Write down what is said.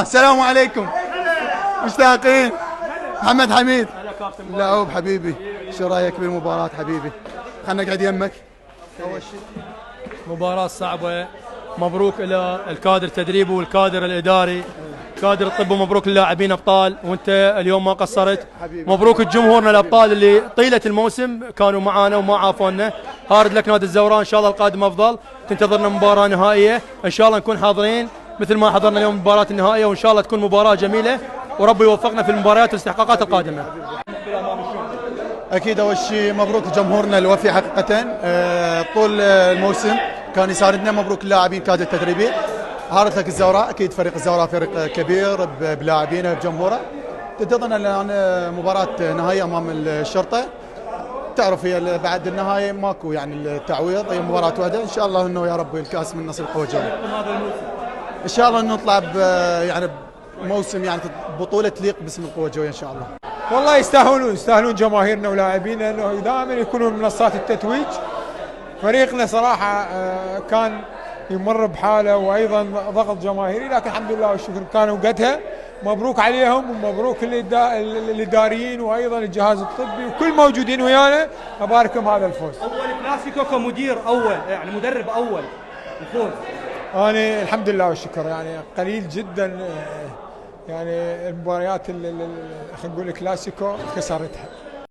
السلام عليكم. مشتاقين. محمد حميد. لاعب حبيبي، شو رايك بالمباراة حبيبي؟ خلنا نقعد يمك. اول شيء مباراة صعبة، مبروك الى الكادر التدريبي والكادر الاداري، كادر الطب، ومبروك للاعبين ابطال، وانت اليوم ما قصرت. مبروك جمهورنا الابطال اللي طيلة الموسم كانوا معانا وما عافونا. هارد لك نادي الزوراء، ان شاء الله القادم افضل. تنتظرنا مباراة نهائية، ان شاء الله نكون حاضرين مثل ما حضرنا اليوم المباراة النهائية، وان شاء الله تكون مباراة جميلة وربي يوفقنا في المباريات والاستحقاقات القادمة. اكيد اول شيء مبروك جمهورنا الوفي حقيقة. طول الموسم كان يساندنا. مبروك اللاعبين كادر التدريبي. هارد لك الزوراء، اكيد فريق الزوراء فريق كبير بلاعبينه بجمهوره. تنتظرنا الان مباراة نهائية امام الشرطة. تعرف هي بعد النهاية ماكو يعني التعويض، هي مباراة واحدة. ان شاء الله انه يا رب الكاس من نصيب قوة جوي. ان شاء الله انه نطلع يعني بموسم يعني بطولة تليق باسم القوة الجوية ان شاء الله. والله يستاهلون جماهيرنا ولاعبينا انه دائما يكونون منصات التتويج. فريقنا صراحه كان يمر بحاله وايضا ضغط جماهيري، لكن الحمد لله والشكر كانوا قدها. مبروك عليهم ومبروك الاداريين وايضا الجهاز الطبي وكل موجودين ويانا. اباركهم هذا الفوز. اول كلاسيكو كمدير اول، يعني مدرب اول الفوز. انا الحمد لله والشكر يعني قليل جدا يعني المباريات خلينا نقول الكلاسيكو خسرتها.